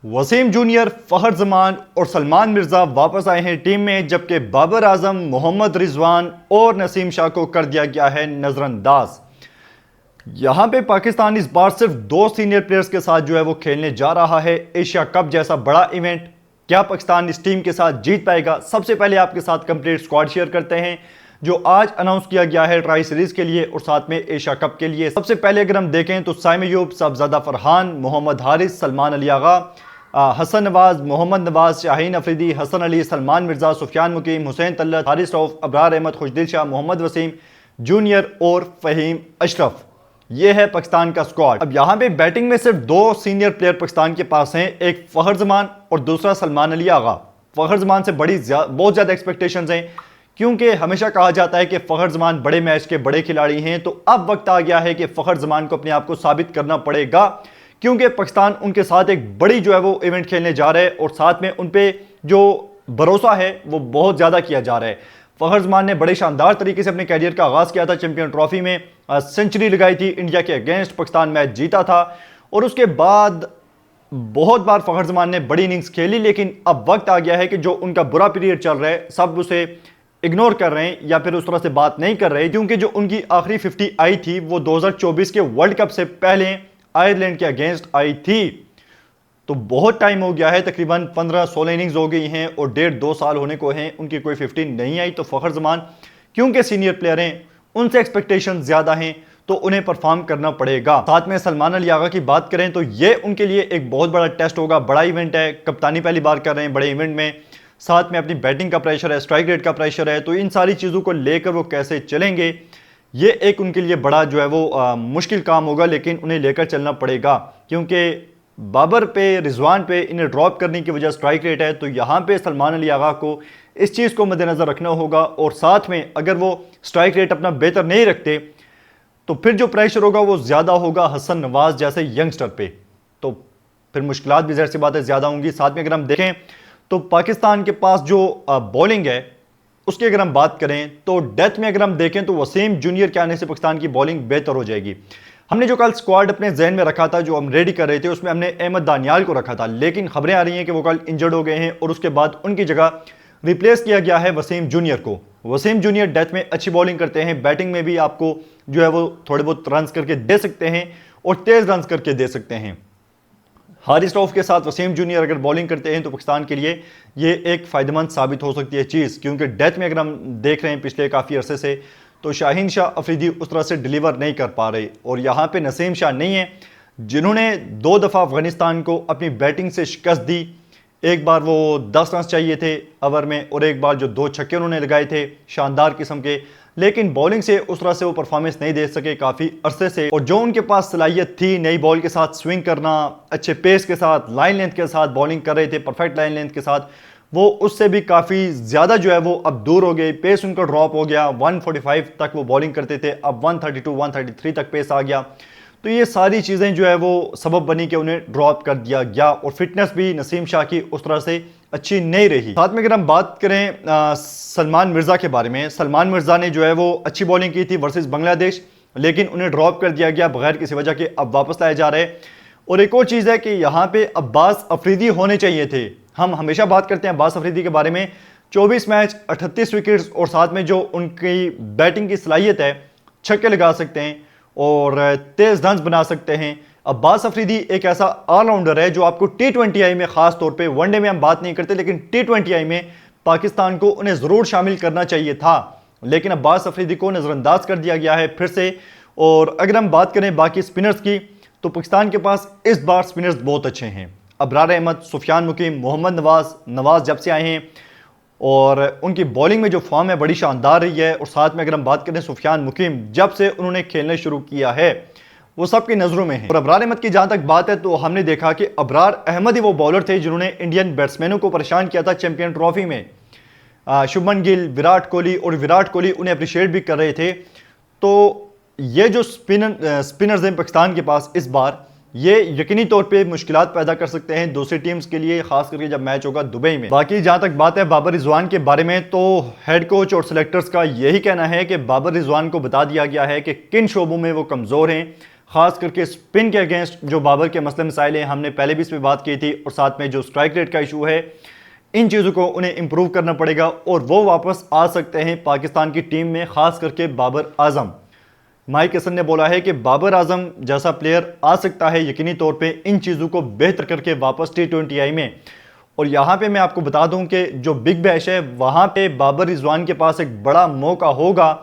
Wasim junior, फहर Zaman और सलमान मिर्जा वापस आए हैं टीम में, जबकि बाबर आजम, मोहम्मद रिजवान और नसीम शाह को कर दिया गया है नजरअंदाज। यहां पे पाकिस्तान इस बार सिर्फ दो सीनियर प्लेयर्स के साथ जो है वो खेलने जा रहा है। एशिया कप जैसा बड़ा इवेंट, क्या पाकिस्तान इस टीम के साथ जीत पाएगा? सबसे पहले आपके साथ कंप्लीट स्क्वाड शेयर करते हैं जो आज अनाउंस किया गया है ट्राई सीरीज के लिए और साथ में एशिया कप के लिए। सबसे पहले अगर हम देखें तो साइम अयूब, साहबजादा फरहान, मोहम्मद हारिस, सलमान अली आगा, हसन नवाज, मोहम्मद नवाज, शाहीन अफरीदी, हसन अली, सलमान मिर्जा, सुफियान मुकीम, हुसैन तल्लत, हारिस रऊफ, अबरार अहमद, खुशदिल शाह, मोहम्मद वसीम जूनियर और फ़हीम अशरफ। ये है पाकिस्तान का स्क्वाड। अब यहाँ पे बैटिंग में सिर्फ दो सीनियर प्लेयर पाकिस्तान के पास हैं, एक फहर जमान और दूसरा सलमान अली आगा। फहर जमान से बहुत ज़्यादा एक्सपेक्टेशंस हैं, क्योंकि हमेशा कहा जाता है कि फखर जमान बड़े मैच के बड़े खिलाड़ी हैं। तो अब वक्त आ गया है कि फखर जमान को अपने आप को साबित करना पड़ेगा, क्योंकि पाकिस्तान उनके साथ एक बड़ी जो है वो इवेंट खेलने जा रहा है और साथ में उन पे जो भरोसा है वो बहुत ज़्यादा किया जा रहा है। फखर जमान ने बड़े शानदार तरीके से अपने कैरियर का आगाज़ किया था, चैंपियन ट्रॉफी में सेंचुरी लगाई थी, इंडिया के अगेंस्ट पाकिस्तान मैच जीता था और उसके बाद बहुत बार फखर जमान ने बड़ी इनिंग्स खेली। लेकिन अब वक्त आ गया है कि जो उनका बुरा पीरियड चल रहा है सब उसे इग्नोर कर रहे हैं या फिर उस तरह से बात नहीं कर रहे, क्योंकि जो उनकी आखिरी 50 आई थी वो 2024 के वर्ल्ड कप से पहले आयरलैंड के अगेंस्ट आई थी। तो बहुत टाइम हो गया है, तकरीबन 15-16 इनिंग्स हो गई हैं और 1.5-2 साल होने को हैं, उनकी कोई 50 नहीं आई। तो फखर जमान क्योंकि सीनियर प्लेयर हैं, उनसे एक्सपेक्टेशन ज़्यादा हैं, तो उन्हें परफॉर्म करना पड़ेगा। साथ में सलमान अली आगा की बात करें तो ये उनके लिए एक बहुत बड़ा टेस्ट होगा, बड़ा इवेंट है, कप्तानी पहली बार कर रहे हैं बड़े इवेंट में, साथ में अपनी बैटिंग का प्रेशर है, स्ट्राइक रेट का प्रेशर है। तो इन सारी चीज़ों को लेकर वो कैसे चलेंगे, ये एक उनके लिए बड़ा जो है वो मुश्किल काम होगा, लेकिन उन्हें लेकर चलना पड़ेगा, क्योंकि बाबर पे, रिजवान पे इन्हें ड्रॉप करने की वजह स्ट्राइक रेट है। तो यहाँ पे सलमान अली आगा को इस चीज़ को मद्देनज़र रखना होगा और साथ में अगर वो स्ट्राइक रेट अपना बेहतर नहीं रखते तो फिर जो प्रेशर होगा वो ज़्यादा होगा हसन नवाज जैसे यंगस्टर पे, तो फिर मुश्किलात भी ज़ाहिर सी बात है ज़्यादा होंगी। साथ में अगर हम देखें तो पाकिस्तान के पास जो बॉलिंग है उसकी अगर हम बात करें तो डेथ में अगर हम देखें तो वसीम जूनियर के आने से पाकिस्तान की बॉलिंग बेहतर हो जाएगी। हमने जो कल स्क्वाड अपने जहन में रखा था, जो हम रेडी कर रहे थे, उसमें हमने अहमद दानियाल को रखा था, लेकिन खबरें आ रही हैं कि वो कल इंजर्ड हो गए हैं और उसके बाद उनकी जगह रिप्लेस किया गया है वसीम जूनियर को। वसीम जूनियर डेथ में अच्छी बॉलिंग करते हैं, बैटिंग में भी आपको जो है वो थोड़े बहुत रन्स करके दे सकते हैं और तेज़ रन्स करके दे सकते हैं। हारिस रऊफ के साथ वसीम जूनियर अगर बॉलिंग करते हैं तो पाकिस्तान के लिए ये एक फ़ायदेमंद साबित हो सकती है चीज़, क्योंकि डेथ में अगर हम देख रहे हैं पिछले काफ़ी अरसे से तो शाहीन शाह अफरीदी उस तरह से डिलीवर नहीं कर पा रहे और यहाँ पे नसीम शाह नहीं है, जिन्होंने 2 दफ़ा अफगानिस्तान को अपनी बैटिंग से शिकस्त दी। एक बार वो 10 रन चाहिए थे ओवर में और एक बार जो 2 छक्के उन्होंने लगाए थे शानदार किस्म के, लेकिन बॉलिंग से उस तरह से वो परफॉर्मेंस नहीं दे सके काफ़ी अरसे से। और जो उनके पास सलाहियत थी नई बॉल के साथ स्विंग करना, अच्छे पेस के साथ, लाइन लेंथ के साथ बॉलिंग कर रहे थे, परफेक्ट लाइन लेंथ के साथ, वो उससे भी काफ़ी ज़्यादा जो है वो अब दूर हो गए। पेस उनका ड्रॉप हो गया, 145 तक वो बॉलिंग करते थे, अब 132-133 तक पेस आ गया। तो ये सारी चीज़ें जो है वो सबब बनी कि उन्हें ड्रॉप कर दिया गया और फिटनेस भी नसीम शाह की उस तरह से अच्छी नहीं रही। साथ में अगर हम बात करें सलमान मिर्ज़ा के बारे में, सलमान मिर्ज़ा ने जो है वो अच्छी बॉलिंग की थी वर्सेस बांग्लादेश, लेकिन उन्हें ड्रॉप कर दिया गया बगैर किसी वजह के, अब वापस लाए जा रहे हैं। और एक और चीज़ है कि यहाँ पे अब्बास अफरीदी होने चाहिए थे। हम हमेशा बात करते हैं अब्बास अफरीदी के बारे में, 24 मैच, 38 विकेट्स और साथ में जो उनकी बैटिंग की सलाहियत है, छक्के लगा सकते हैं और तेज़ रन्स बना सकते हैं। अब्बास अफरीदी एक ऐसा ऑलराउंडर है जो आपको T20I में, ख़ास तौर पे वनडे में हम बात नहीं करते, लेकिन T20I में पाकिस्तान को उन्हें ज़रूर शामिल करना चाहिए था, लेकिन अब्बास अफरीदी को नज़रअंदाज कर दिया गया है फिर से। और अगर हम बात करें बाकी स्पिनर्स की तो पाकिस्तान के पास इस बार स्पिनर्स बहुत अच्छे हैं। अबरार अहमद, सुफियान मुकीम, मोहम्मद नवाज जब से आए हैं और उनकी बॉलिंग में जो फॉर्म है बड़ी शानदार रही है। और साथ में अगर हम बात करें सुफियान मुकीम, जब से उन्होंने खेलना शुरू किया है वो सबकी नज़रों में है। और अबरार अहमद की जहाँ तक बात है तो हमने देखा कि अबरार अहमद ही वो बॉलर थे जिन्होंने इंडियन बैट्समैनों को परेशान किया था चैंपियन ट्रॉफी में। शुभमन गिल, विराट कोहली, और विराट कोहली उन्हें अप्रिशिएट भी कर रहे थे। तो ये जो स्पिनर्स हैं पाकिस्तान के पास इस बार, ये यकीनी तौर पे मुश्किलात पैदा कर सकते हैं दूसरी टीम्स के लिए, खास करके जब मैच होगा दुबई में। बाकी जहां तक बात है बाबर रिजवान के बारे में, तो हेड कोच और सिलेक्टर्स का यही कहना है कि बाबर रिजवान को बता दिया गया है कि किन शोबों में वो कमज़ोर हैं, खास करके स्पिन के अगेंस्ट जो बाबर के मसले मसाइल हैं, हमने पहले भी इस पर बात की थी, और साथ में जो स्ट्राइक रेट का इशू है, इन चीज़ों को उन्हें इंप्रूव करना पड़ेगा और वो वापस आ सकते हैं पाकिस्तान की टीम में, खास करके बाबर आजम। माइक हसन ने बोला है कि बाबर आजम जैसा प्लेयर आ सकता है यकीनी तौर पे इन चीज़ों को बेहतर करके वापस T20I में। और यहाँ पे मैं आपको बता दूं कि जो बिग बैश है वहाँ पे बाबर रिजवान के पास एक बड़ा मौका होगा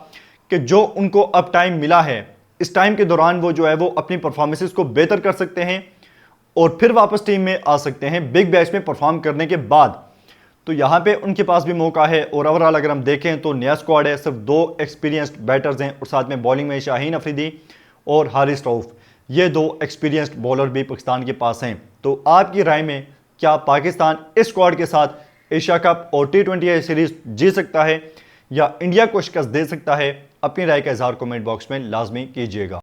कि जो उनको अब टाइम मिला है, इस टाइम के दौरान वो जो है वो अपनी परफॉर्मेंसेस को बेहतर कर सकते हैं और फिर वापस टीम में आ सकते हैं बिग बैश में परफॉर्म करने के बाद। तो यहाँ पे उनके पास भी मौका है। और ओवरऑल अगर हम देखें तो नया स्क्वाड है, सिर्फ 2 एक्सपीरियंस्ड बैटर्स हैं और साथ में बॉलिंग में शाहीन अफरीदी और हारिस रऊफ, ये 2 एक्सपीरियंस्ड बॉलर भी पाकिस्तान के पास हैं। तो आपकी राय में क्या पाकिस्तान इस स्क्वाड के साथ एशिया कप और T20I सीरीज जीत सकता है या इंडिया को शिकस्त दे सकता है? अपनी राय का इजहार कमेंट बॉक्स में लाजमी कीजिएगा।